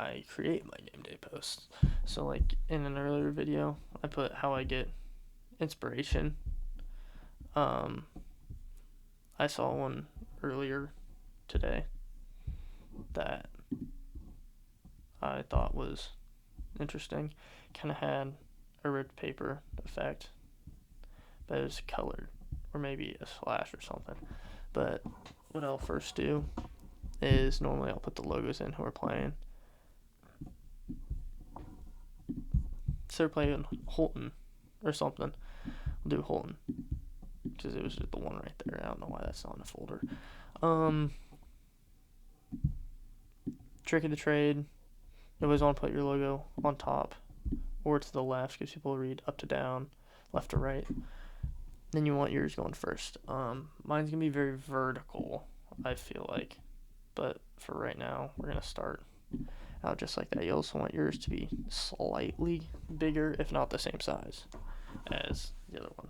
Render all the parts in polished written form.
I create my game day posts. So like in an earlier video, I put how I get inspiration. Um, I saw one earlier today that I thought was interesting. Kind of had a ripped paper effect, but it was colored, or maybe a slash or something. But what I'll first do is normally I'll put the logos in who are playing. So they're playing Holton or something. I'll do Holton because it was just the one right there. I don't know why that's not in the folder. Trick of the trade. You always want to put your logo on top or to the left because people read up to down, left to right. Then you want yours going first. Mine's gonna be very vertical, I feel like, but for right now, we're gonna start out just like that. You also want yours to be slightly bigger, if not the same size as the other one.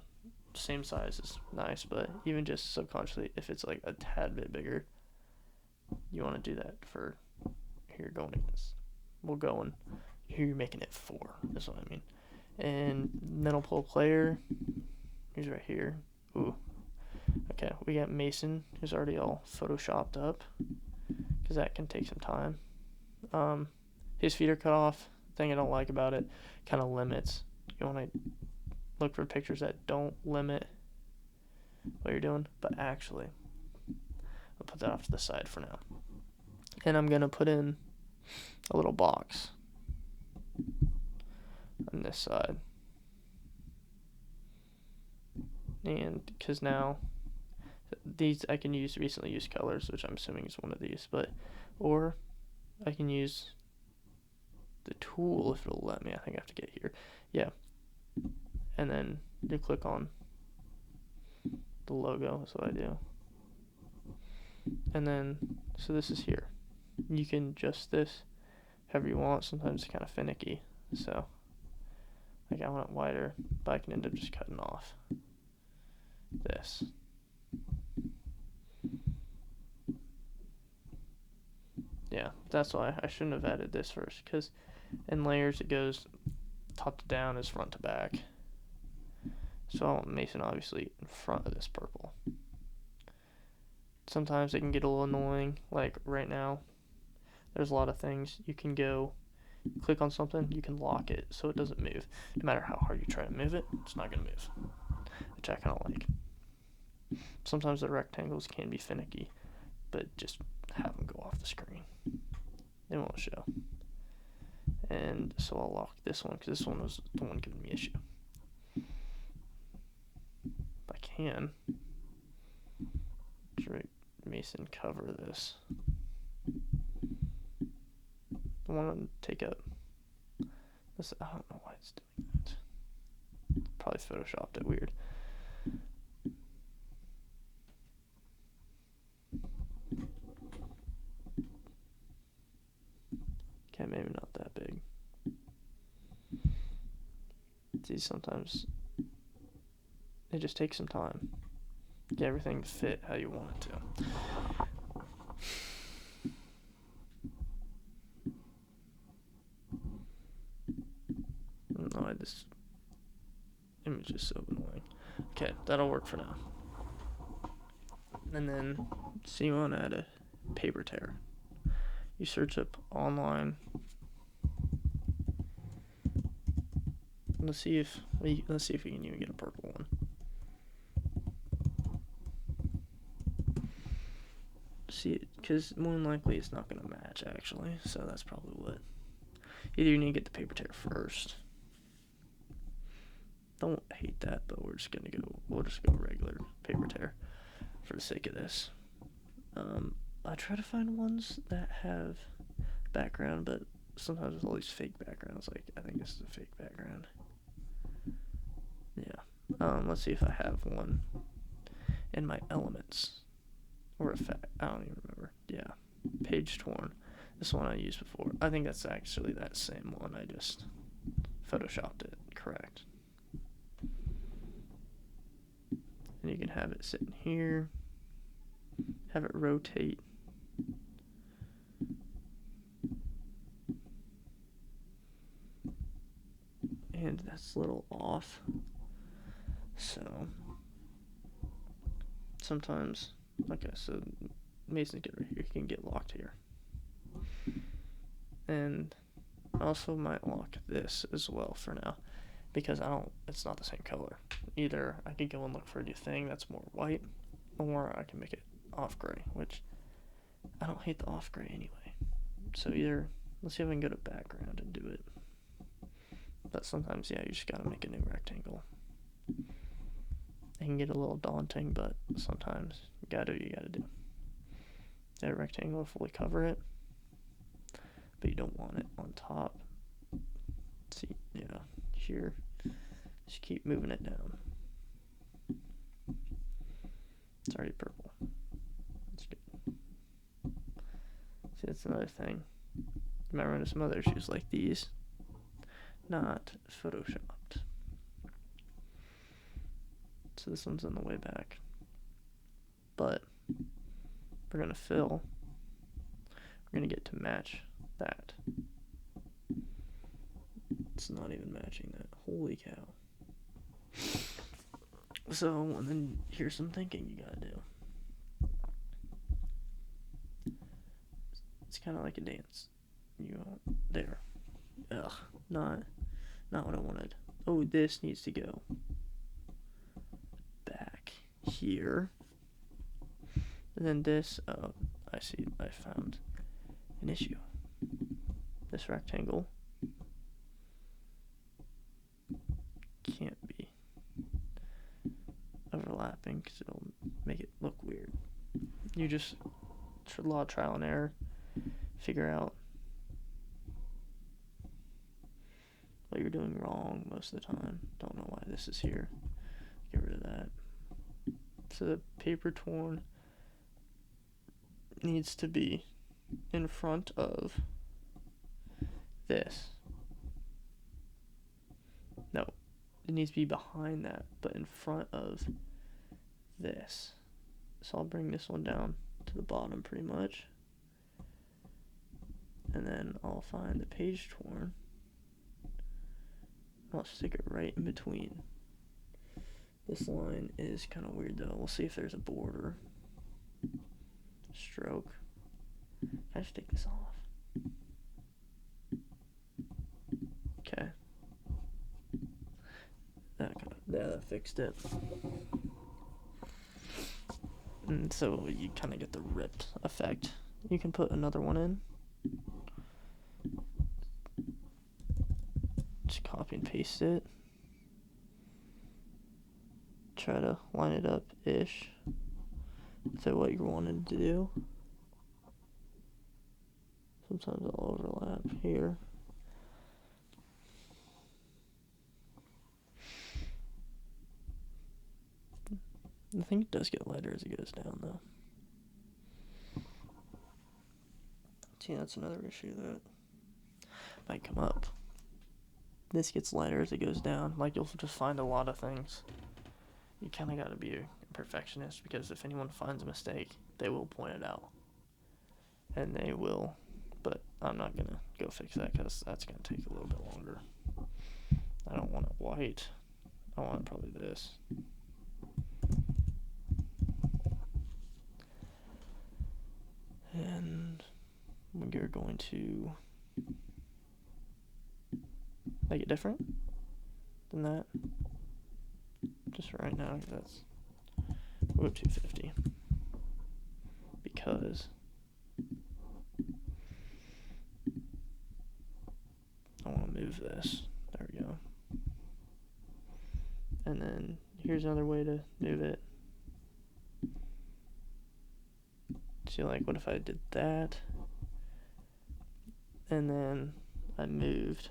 Same size is nice, but even just subconsciously, if it's like a tad bit bigger, you want to do that for here going against. We'll go and here you're making it 4. That's what I mean. And then I'll pull a player. He's right here. Ooh. Okay, we got Mason, who's already all photoshopped up, because that can take some time. His feet are cut off. Thing I don't like about it, kind of limits. You want to look for pictures that don't limit what you're doing. But actually, I'll put that off to the side for now. And I'm going to put in a little box on this side. And because now these I can use recently used colors, which I'm assuming is one of these, or I can use the tool if it'll let me. I think I have to get here. Yeah. And then you click on the logo. That's what I do. And then, so this is here. You can adjust this however you want. Sometimes it's kind of finicky. So, like I want it wider, but I can end up just cutting off this. Yeah, that's why I shouldn't have added this first, because in layers it goes top to down is front to back. So I want Mason obviously in front of this purple. Sometimes it can get a little annoying, like right now there's a lot of things you can go click on something, you can lock it so it doesn't move. No matter how hard you try to move it, it's not going to move, which I kind of like. Sometimes the rectangles can be finicky, but just have them go off the screen. It won't show. And so I'll lock this one because this one was the one giving me issue. If I can, Mason cover this. I want to take up this. I don't know why it's doing that. Probably photoshopped it weird. Okay, maybe not that big. See, sometimes it just takes some time. Get everything to fit how you want it to. No, this image is so annoying. Okay, that'll work for now. And then, so you want to add a paper tear. You search up online. Let's see if we can even get a purple one. See, because more than likely it's not gonna match actually. So that's probably what. Either you need to get the paper tear first. Don't hate that, but we'll just go regular paper tear for the sake of this. I try to find ones that have background, but sometimes with all these fake backgrounds, like I think this is a fake background. Yeah. Let's see if I have one in my elements or effect. I don't even remember. Yeah. Page torn. This one I used before. I think that's actually that same one. I just photoshopped it correct. And you can have it sitting here. Have it rotate. find that's a little off. So sometimes, like I said, Mason's good right here. He can get locked here. And I also might lock this as well for now, because it's not the same color. Either I could go and look for a new thing that's more white, or I can make it off gray, which I don't hate the off gray anyway. So either, let's see if I can go to background and do it. But sometimes, yeah, you just gotta make a new rectangle. It can get a little daunting, but sometimes you gotta do what you gotta do. That rectangle will fully cover it, but you don't want it on top. See, yeah, here, just keep moving it down. It's already purple. That's good. See, that's another thing. You might run into some other issues like these. Not photoshopped. So this one's on the way back. But we're gonna fill. We're gonna get to match that. It's not even matching that. Holy cow. So, and then here's some thinking you gotta do. It's kind of like a dance. There. Ugh, not what I wanted. Oh, this needs to go back here. And then this, I see, I found an issue. This rectangle can't be overlapping because it'll make it look weird. You just, a lot of trial and error, figure out what you're doing wrong most of the time. Don't know why this is here. Get rid of that. So the paper torn needs to be in front of this. No, it needs to be behind that, but in front of this. So I'll bring this one down to the bottom pretty much. And then I'll find the page torn. I'll stick it right in between. This line is kind of weird though. We'll see if there's a border. Stroke. I just take this off. Okay. That fixed it. And so you kind of get the ripped effect. You can put another one in. Just copy and paste it. Try to line it up-ish to what you're wanting to do. Sometimes I'll overlap here. I think it does get lighter as it goes down, though. See, that's another issue that might come up. This gets lighter as it goes down. Like, you'll just find a lot of things. You kind of got to be a perfectionist, because if anyone finds a mistake, they will point it out. And they will. But I'm not going to go fix that, because that's going to take a little bit longer. I don't want it white. I want it probably this. And we're going to make it different than that. Just for right now, that's, we'll go 250. Because I want to move this. There we go. And then here's another way to move it. So like, what if I did that? And then I moved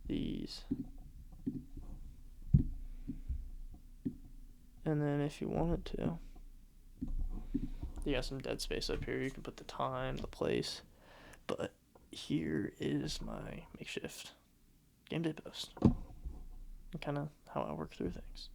these. And then if you wanted to, you got some dead space up here. You can put the time, the place. But here is my makeshift Gameday post. And kind of how I work through things.